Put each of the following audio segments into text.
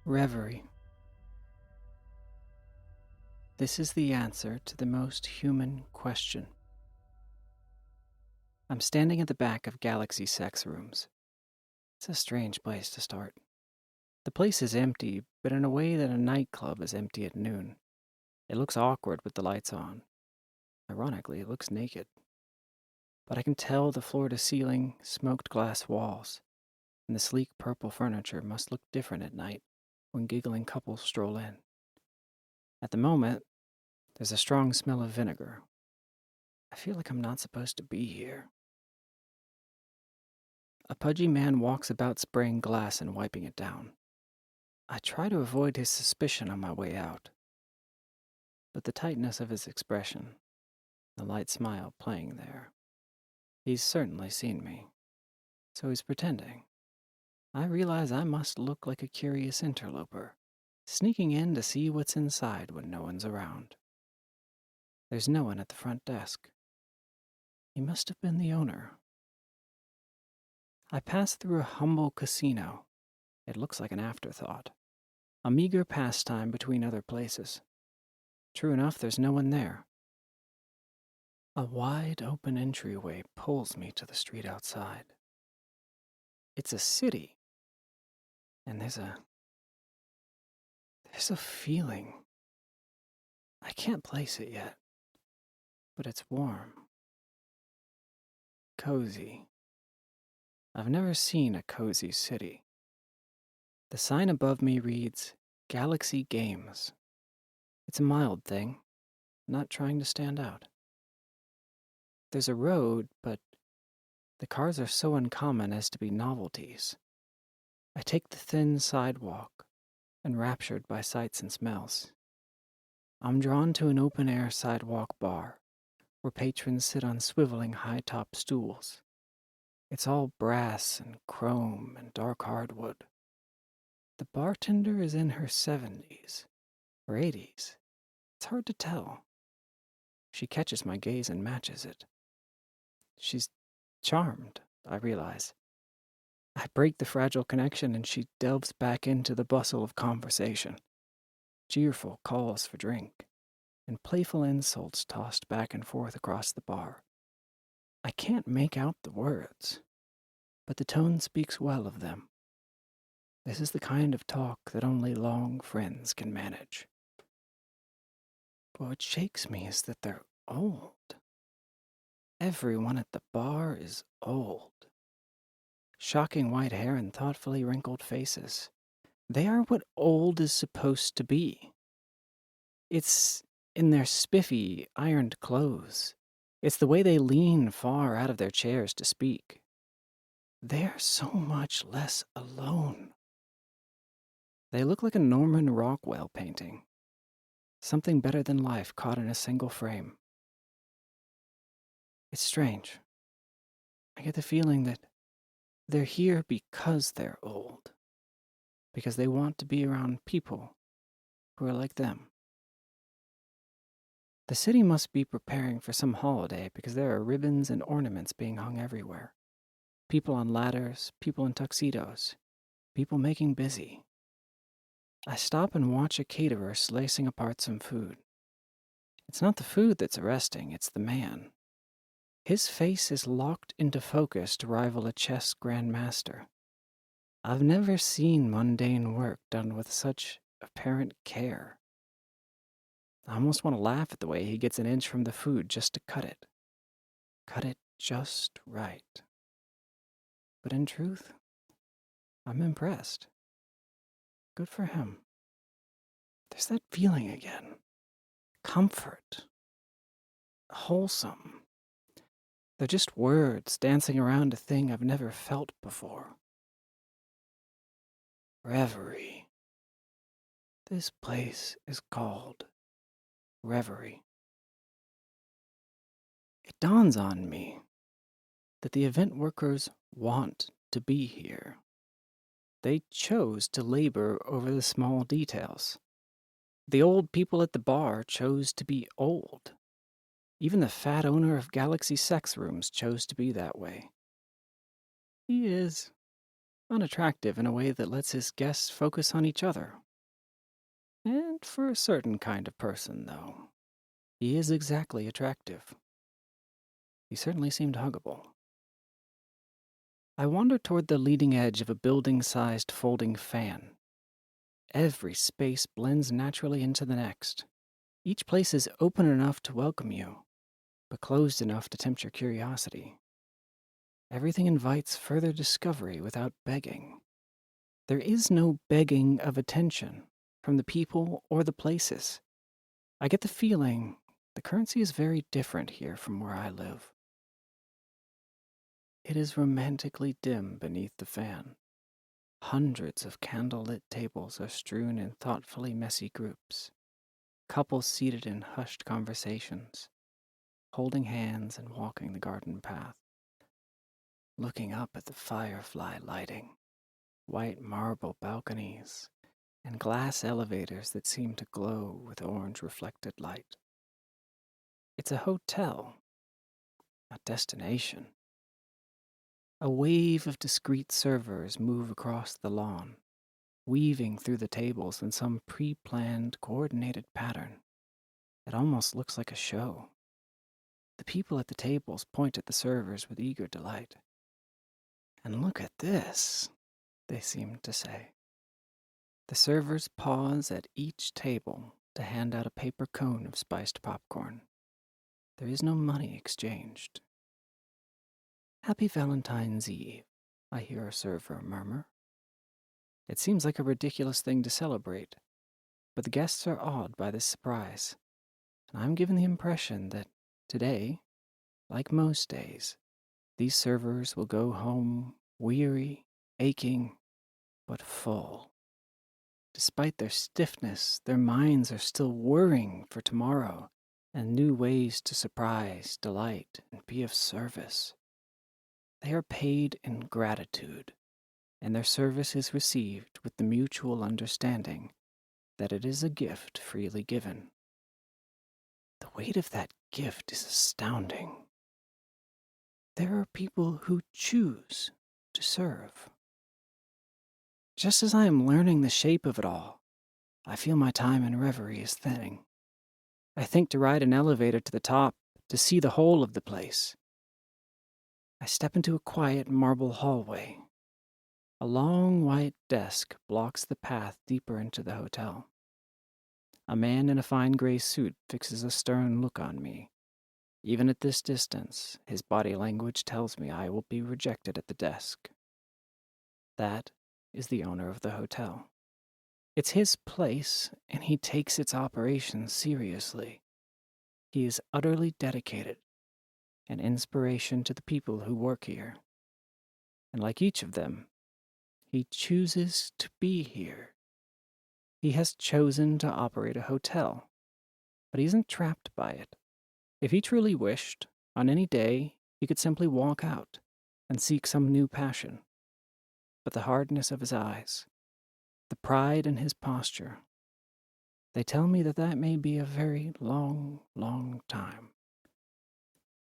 Reverie. This is the answer to the most human question. I'm standing at the back of Galaxy Sex Rooms. It's a strange place to start. The place is empty, but in a way that a nightclub is empty at noon. It looks awkward with the lights on. Ironically, it looks naked. But I can tell the floor-to-ceiling, smoked glass walls, and the sleek purple furniture must look different at night when giggling couples stroll in. At the moment, there's a strong smell of vinegar. I feel like I'm not supposed to be here. A pudgy man walks about spraying glass and wiping it down. I try to avoid his suspicion on my way out. But the tightness of his expression, the light smile playing there, he's certainly seen me. So he's pretending. I realize I must look like a curious interloper, sneaking in to see what's inside when no one's around. There's no one at the front desk. He must have been the owner. I pass through a humble casino. It looks like an afterthought, a meager pastime between other places. True enough, there's no one there. A wide open entryway pulls me to the street outside. It's a city, and there's a feeling. I can't place it yet, but it's warm, cozy. I've never seen a cozy city. The sign above me reads, Galaxy Games. It's a mild thing, not trying to stand out. There's a road, but the cars are so uncommon as to be novelties. I take the thin sidewalk, enraptured by sights and smells. I'm drawn to an open-air sidewalk bar, where patrons sit on swiveling high-top stools. It's all brass and chrome and dark hardwood. The bartender is in her 70s or 80s. It's hard to tell. She catches my gaze and matches it. She's charmed, I realize. I break the fragile connection and she delves back into the bustle of conversation. Cheerful calls for drink, and playful insults tossed back and forth across the bar. I can't make out the words, but the tone speaks well of them. This is the kind of talk that only long friends can manage. But what shakes me is that they're old. Everyone at the bar is old. Shocking white hair and thoughtfully wrinkled faces. They are what old is supposed to be. It's in their spiffy, ironed clothes. It's the way they lean far out of their chairs to speak. They are so much less alone. They look like a Norman Rockwell painting. Something better than life caught in a single frame. It's strange. I get the feeling that they're here because they're old. Because they want to be around people who are like them. The city must be preparing for some holiday because there are ribbons and ornaments being hung everywhere. People on ladders, people in tuxedos, people making busy. I stop and watch a caterer slicing apart some food. It's not the food that's arresting, it's the man. His face is locked into focus to rival a chess grandmaster. I've never seen mundane work done with such apparent care. I almost want to laugh at the way he gets an inch from the food just to cut it. Cut it just right. But in truth, I'm impressed. Good for him. There's that feeling again. Comfort. Wholesome. They're just words dancing around a thing I've never felt before. Reverie. This place is called Reverie. It dawns on me that the event workers want to be here. They chose to labor over the small details. The old people at the bar chose to be old. Even the fat owner of Galaxy Sex Rooms chose to be that way. He is unattractive in a way that lets his guests focus on each other. And for a certain kind of person, though, he is exactly attractive. He certainly seemed huggable. I wandered toward the leading edge of a building-sized folding fan. Every space blends naturally into the next. Each place is open enough to welcome you, but closed enough to tempt your curiosity. Everything invites further discovery without begging. There is no begging of attention from the people or the places. I get the feeling the currency is very different here from where I live. It is romantically dim beneath the fan. Hundreds of candlelit tables are strewn in thoughtfully messy groups. Couples seated in hushed conversations, holding hands and walking the garden path. Looking up at the firefly lighting, white marble balconies, and glass elevators that seem to glow with orange reflected light. It's a hotel, a destination. A wave of discreet servers move across the lawn, weaving through the tables in some pre-planned, coordinated pattern. It almost looks like a show. The people at the tables point at the servers with eager delight. "And look at this," they seem to say. The servers pause at each table to hand out a paper cone of spiced popcorn. There is no money exchanged. "Happy Valentine's Eve," I hear a server murmur. It seems like a ridiculous thing to celebrate, but the guests are awed by this surprise, and I'm given the impression that today, like most days, these servers will go home weary, aching, but full. Despite their stiffness, their minds are still whirring for tomorrow and new ways to surprise, delight, and be of service. They are paid in gratitude, and their service is received with the mutual understanding that it is a gift freely given. The weight of that gift is astounding. There are people who choose to serve. Just as I am learning the shape of it all, I feel my time in Reverie is thinning. I think to ride an elevator to the top to see the whole of the place. I step into a quiet marble hallway. A long white desk blocks the path deeper into the hotel. A man in a fine gray suit fixes a stern look on me. Even at this distance, his body language tells me I will be rejected at the desk. That is the owner of the hotel. It's his place, and he takes its operations seriously. He is utterly dedicated, an inspiration to the people who work here. And like each of them, he chooses to be here. He has chosen to operate a hotel, but he isn't trapped by it. If he truly wished, on any day, he could simply walk out and seek some new passion. But the hardness of his eyes, the pride in his posture, they tell me that that may be a very long, long time.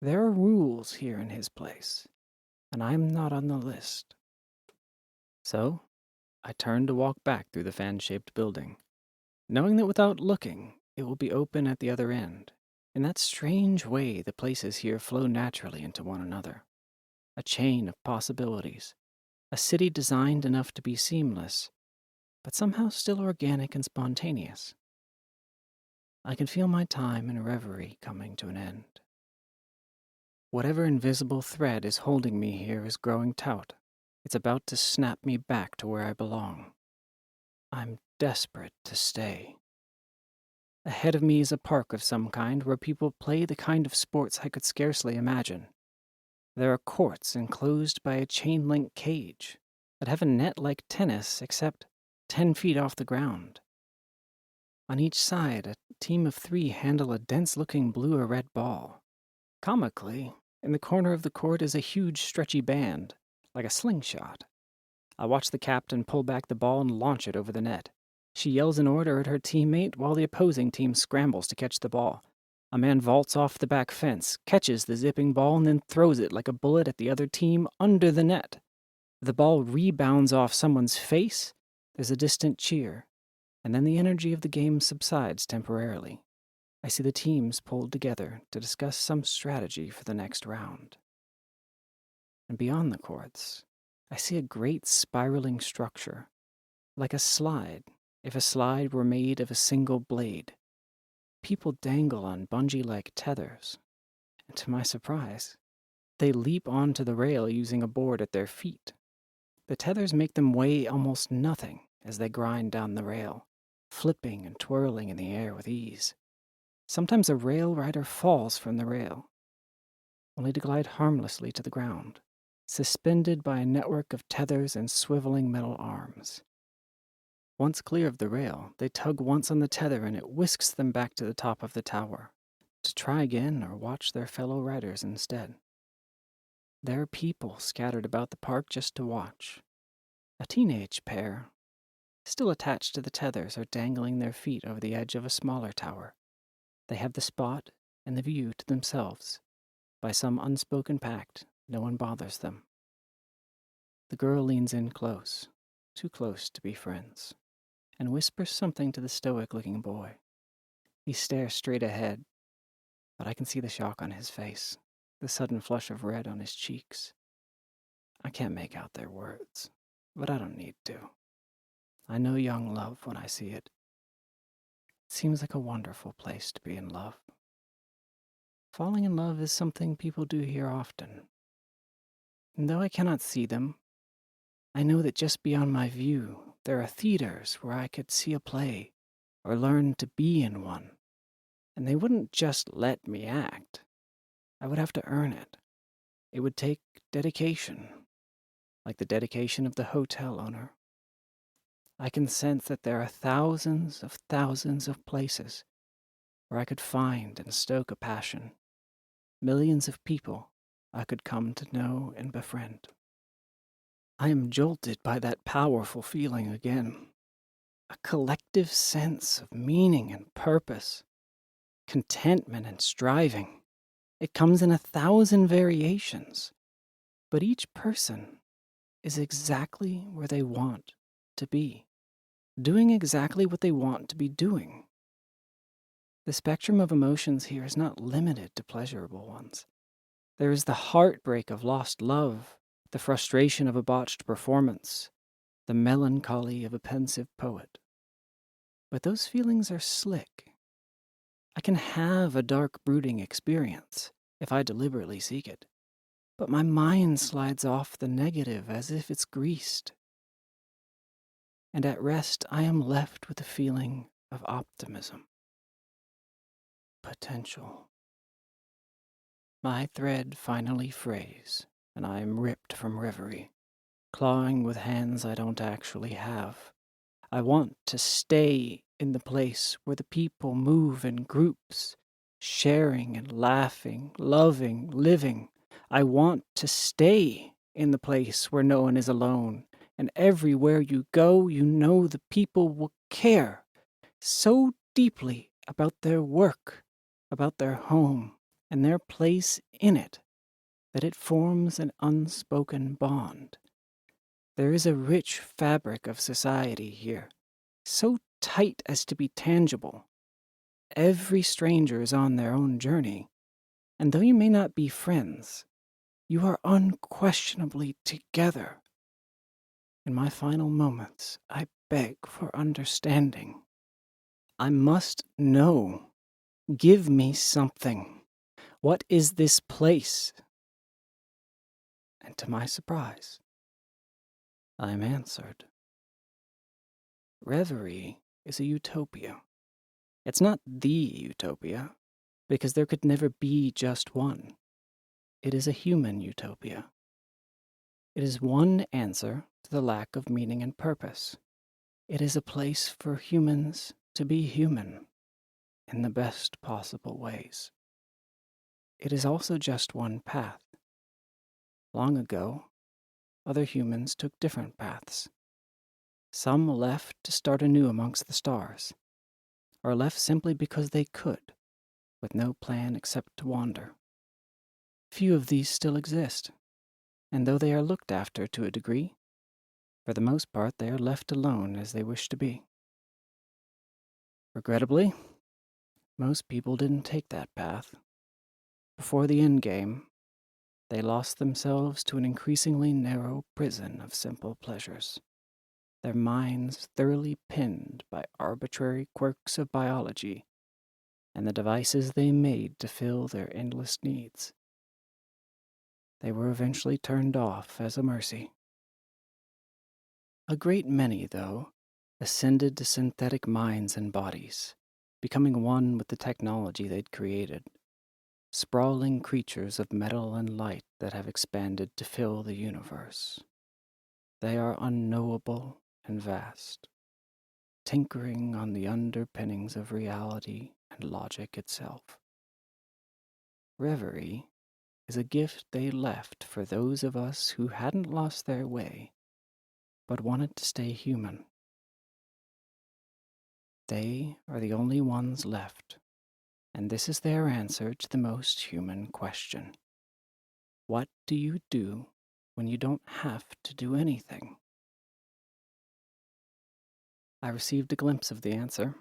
There are rules here in his place, and I'm not on the list. So, I turn to walk back through the fan-shaped building, knowing that without looking, it will be open at the other end. In that strange way, the places here flow naturally into one another. A chain of possibilities. A city designed enough to be seamless, but somehow still organic and spontaneous. I can feel my time in Reverie coming to an end. Whatever invisible thread is holding me here is growing taut. It's about to snap me back to where I belong. I'm desperate to stay. Ahead of me is a park of some kind where people play the kind of sports I could scarcely imagine. There are courts enclosed by a chain-link cage that have a net like tennis except 10 feet off the ground. On each side, a team of 3 handle a dense-looking blue or red ball. Comically, in the corner of the court is a huge stretchy band, like a slingshot. I watch the captain pull back the ball and launch it over the net. She yells an order at her teammate while the opposing team scrambles to catch the ball. A man vaults off the back fence, catches the zipping ball, and then throws it like a bullet at the other team under the net. The ball rebounds off someone's face, there's a distant cheer, and then the energy of the game subsides temporarily. I see the teams pulled together to discuss some strategy for the next round. And beyond the courts, I see a great spiraling structure, like a slide, if a slide were made of a single blade. People dangle on bungee-like tethers, and to my surprise, they leap onto the rail using a board at their feet. The tethers make them weigh almost nothing as they grind down the rail, flipping and twirling in the air with ease. Sometimes a rail rider falls from the rail, only to glide harmlessly to the ground, suspended by a network of tethers and swiveling metal arms. Once clear of the rail, they tug once on the tether and it whisks them back to the top of the tower, to try again or watch their fellow riders instead. There are people scattered about the park just to watch. A teenage pair, still attached to the tethers, are dangling their feet over the edge of a smaller tower. They have the spot and the view to themselves. By some unspoken pact, no one bothers them. The girl leans in close, too close to be friends, and whispers something to the stoic-looking boy. He stares straight ahead, but I can see the shock on his face, the sudden flush of red on his cheeks. I can't make out their words, but I don't need to. I know young love when I see it. It seems like a wonderful place to be in love. Falling in love is something people do here often. And though I cannot see them, I know that just beyond my view, there are theaters where I could see a play or learn to be in one. And they wouldn't just let me act. I would have to earn it. It would take dedication, like the dedication of the hotel owner. I can sense that there are thousands of places where I could find and stoke a passion. Millions of people I could come to know and befriend. I am jolted by that powerful feeling again. A collective sense of meaning and purpose, contentment and striving. It comes in 1,000 variations, but each person is exactly where they want to be, doing exactly what they want to be doing. The spectrum of emotions here is not limited to pleasurable ones. There is the heartbreak of lost love, the frustration of a botched performance, the melancholy of a pensive poet. But those feelings are slick. I can have a dark, brooding experience if I deliberately seek it, but my mind slides off the negative as if it's greased. And at rest, I am left with a feeling of optimism. Potential. My thread finally frays, and I am ripped from reverie, clawing with hands I don't actually have. I want to stay in the place where the people move in groups, sharing and laughing, loving, living. I want to stay in the place where no one is alone, and everywhere you go, you know the people will care so deeply about their work, about their home, and their place in it, that it forms an unspoken bond. There is a rich fabric of society here, so tight as to be tangible. Every stranger is on their own journey, and though you may not be friends, you are unquestionably together. In my final moments, I beg for understanding. I must know. Give me something. What is this place? And to my surprise, I am answered. Reverie is a utopia. It's not the utopia, because there could never be just one. It is a human utopia. It is one answer to the lack of meaning and purpose. It is a place for humans to be human in the best possible ways. It is also just one path. Long ago, other humans took different paths. Some left to start anew amongst the stars, or left simply because they could, with no plan except to wander. Few of these still exist. And though they are looked after to a degree, for the most part they are left alone as they wish to be. Regrettably, most people didn't take that path. Before the end game, they lost themselves to an increasingly narrow prison of simple pleasures, their minds thoroughly pinned by arbitrary quirks of biology and the devices they made to fill their endless needs. They were eventually turned off as a mercy. A great many, though, ascended to synthetic minds and bodies, becoming one with the technology they'd created, sprawling creatures of metal and light that have expanded to fill the universe. They are unknowable and vast, tinkering on the underpinnings of reality and logic itself. Reverie is a gift they left for those of us who hadn't lost their way, but wanted to stay human. They are the only ones left, and this is their answer to the most human question. What do you do when you don't have to do anything? I received a glimpse of the answer.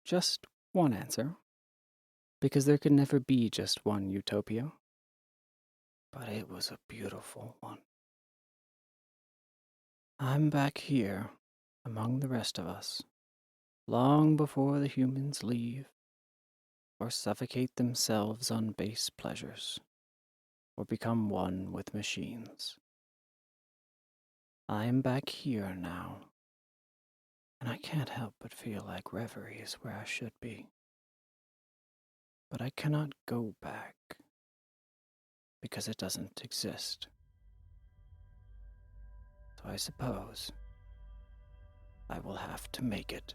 Just one answer. Because there could never be just one utopia. But it was a beautiful one. I'm back here, among the rest of us, long before the humans leave, or suffocate themselves on base pleasures, or become one with machines. I am back here now, and I can't help but feel like Reverie is where I should be. But I cannot go back, because it doesn't exist. So I suppose I will have to make it.